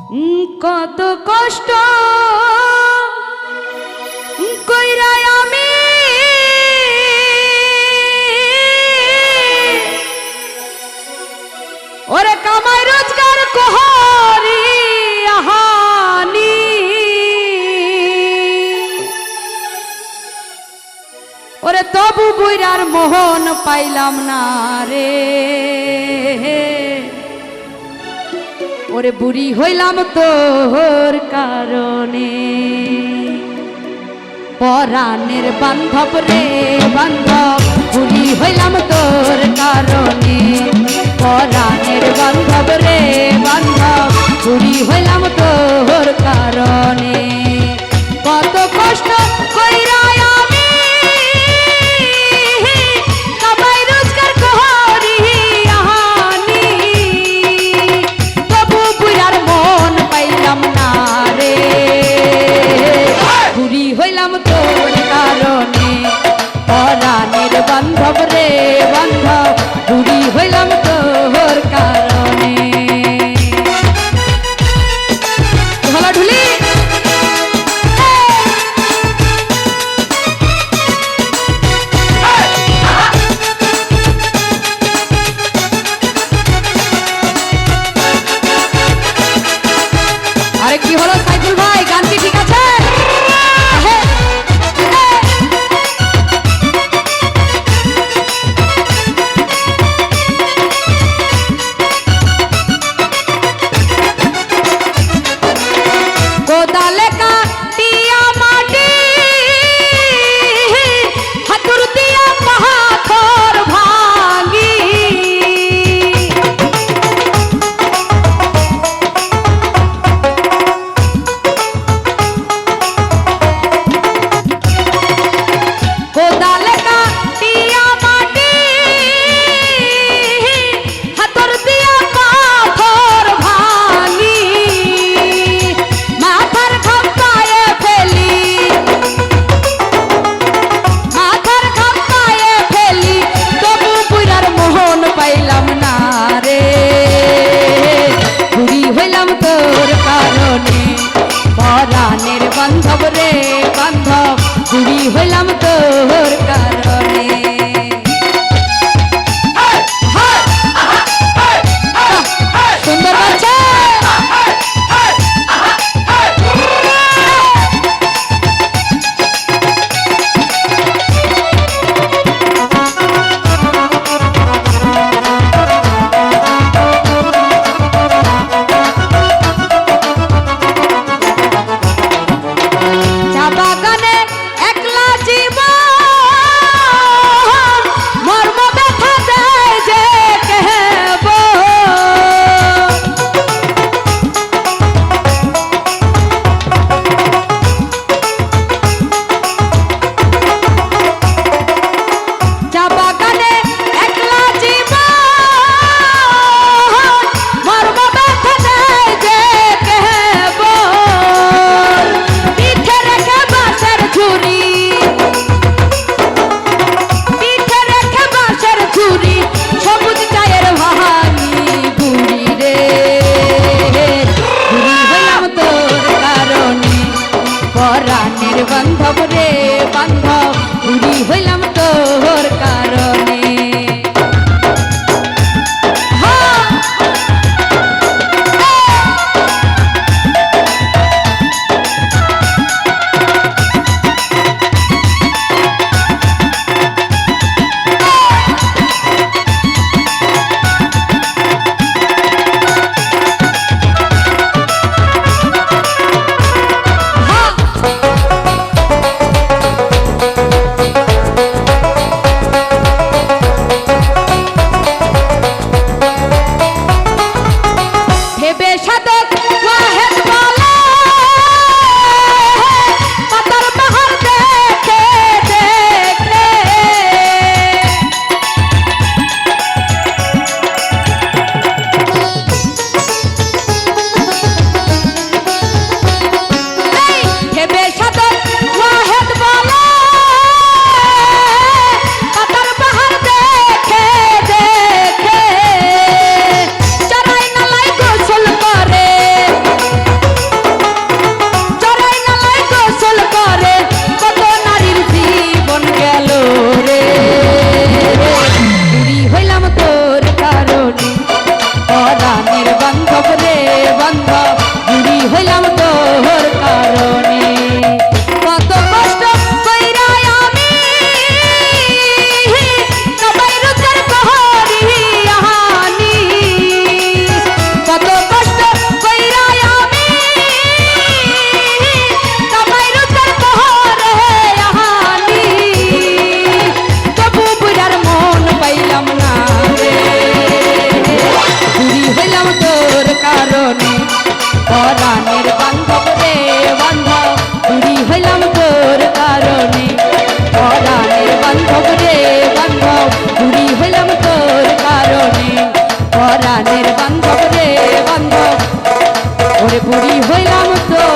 কত কষ্ট কইরা আমি ওরে কামাই রোজগার করি আহানি ওরে তবু বুইরার মোহন পাইলাম না রে ওরে বুড়ি হইলাম তোর কারণে পরাণের বান্ধব রে বান্ধব বুড়ি হইলাম তোর কারণে পরাণের বান্ধব রে বান্ধব বুড়ি হইলাম তোর কারণে কত কষ্ট কইরা আমি কামাই রোজগার করি আহানি তবু বুড়ার মন পাইলাম না রে বুড়ি হইলাম তোর কারণে পরাণের বান্ধব রে বান্ধব বুড়ি হইলাম তোর কারণে ভালো ঢুলি আরে কি হলো সাইফুল ভাই গান কি ঠিক আছে কোদালে কাটিয়া মাটি হাতুর দিয়া পাথর ভাঙি কোদালে কাটিয়া মাটি হাতুর দিয়া পাথর ভাঙি মাথার খাম্পায়ে ফেলি তবু বুড়ার মোহন পাইলাম না রে বুড়ি হইলাম তোর কারণে পরাণের বান্ধব রে বান্ধব বুড়ি হইলাম তোর কারণে সুন্দর বাচ্চা চা বাগানে একলা জীবন মর্ম ব্যথা দেয় যে কেহব চা বাগানে একলা জীবন মর্ম ব্যথা দেয় যে কেহব পিঠে রেখে বাঁশের ঝুড়ি পিঠে রেখে বাঁশের ঝুড়ি সবুজ চায়ের ভাঙি বুড়ি রে বুড়ি হইলাম তোর কারণে পরাণের বান্ধব রে বান্ধব বুড়ি হইলাম তোর কারণে ভেবে সাধক ওয়াহেদ বলে পাতার বাহার দেখে দেখে ভেবে সাধক ওয়াহেদ বলে পাতার বাহার দেখে দেখে চড়াই নালাই গোসল করে বান্ধব বুড়ি হইলাম তোর কারণে কত কষ্ট কইরা আমি সবাই রোজগার করিয়ানি কত কষ্ট কইরা আমি সবাই রোজগার করিয়ানি তবু বুড়ার মন পাইলাম না রে বুড়ি হইলাম তোর কারণে পরাণের বান্ধব রে বান্ধব বুড়ি হইলাম তোর কারণে পরাণের বান্ধব রে বান্ধব বুড়ি হইলাম তোর কারণে পরাণের বান্ধব রে বান্ধব ওরে বুড়ি হইলাম তোর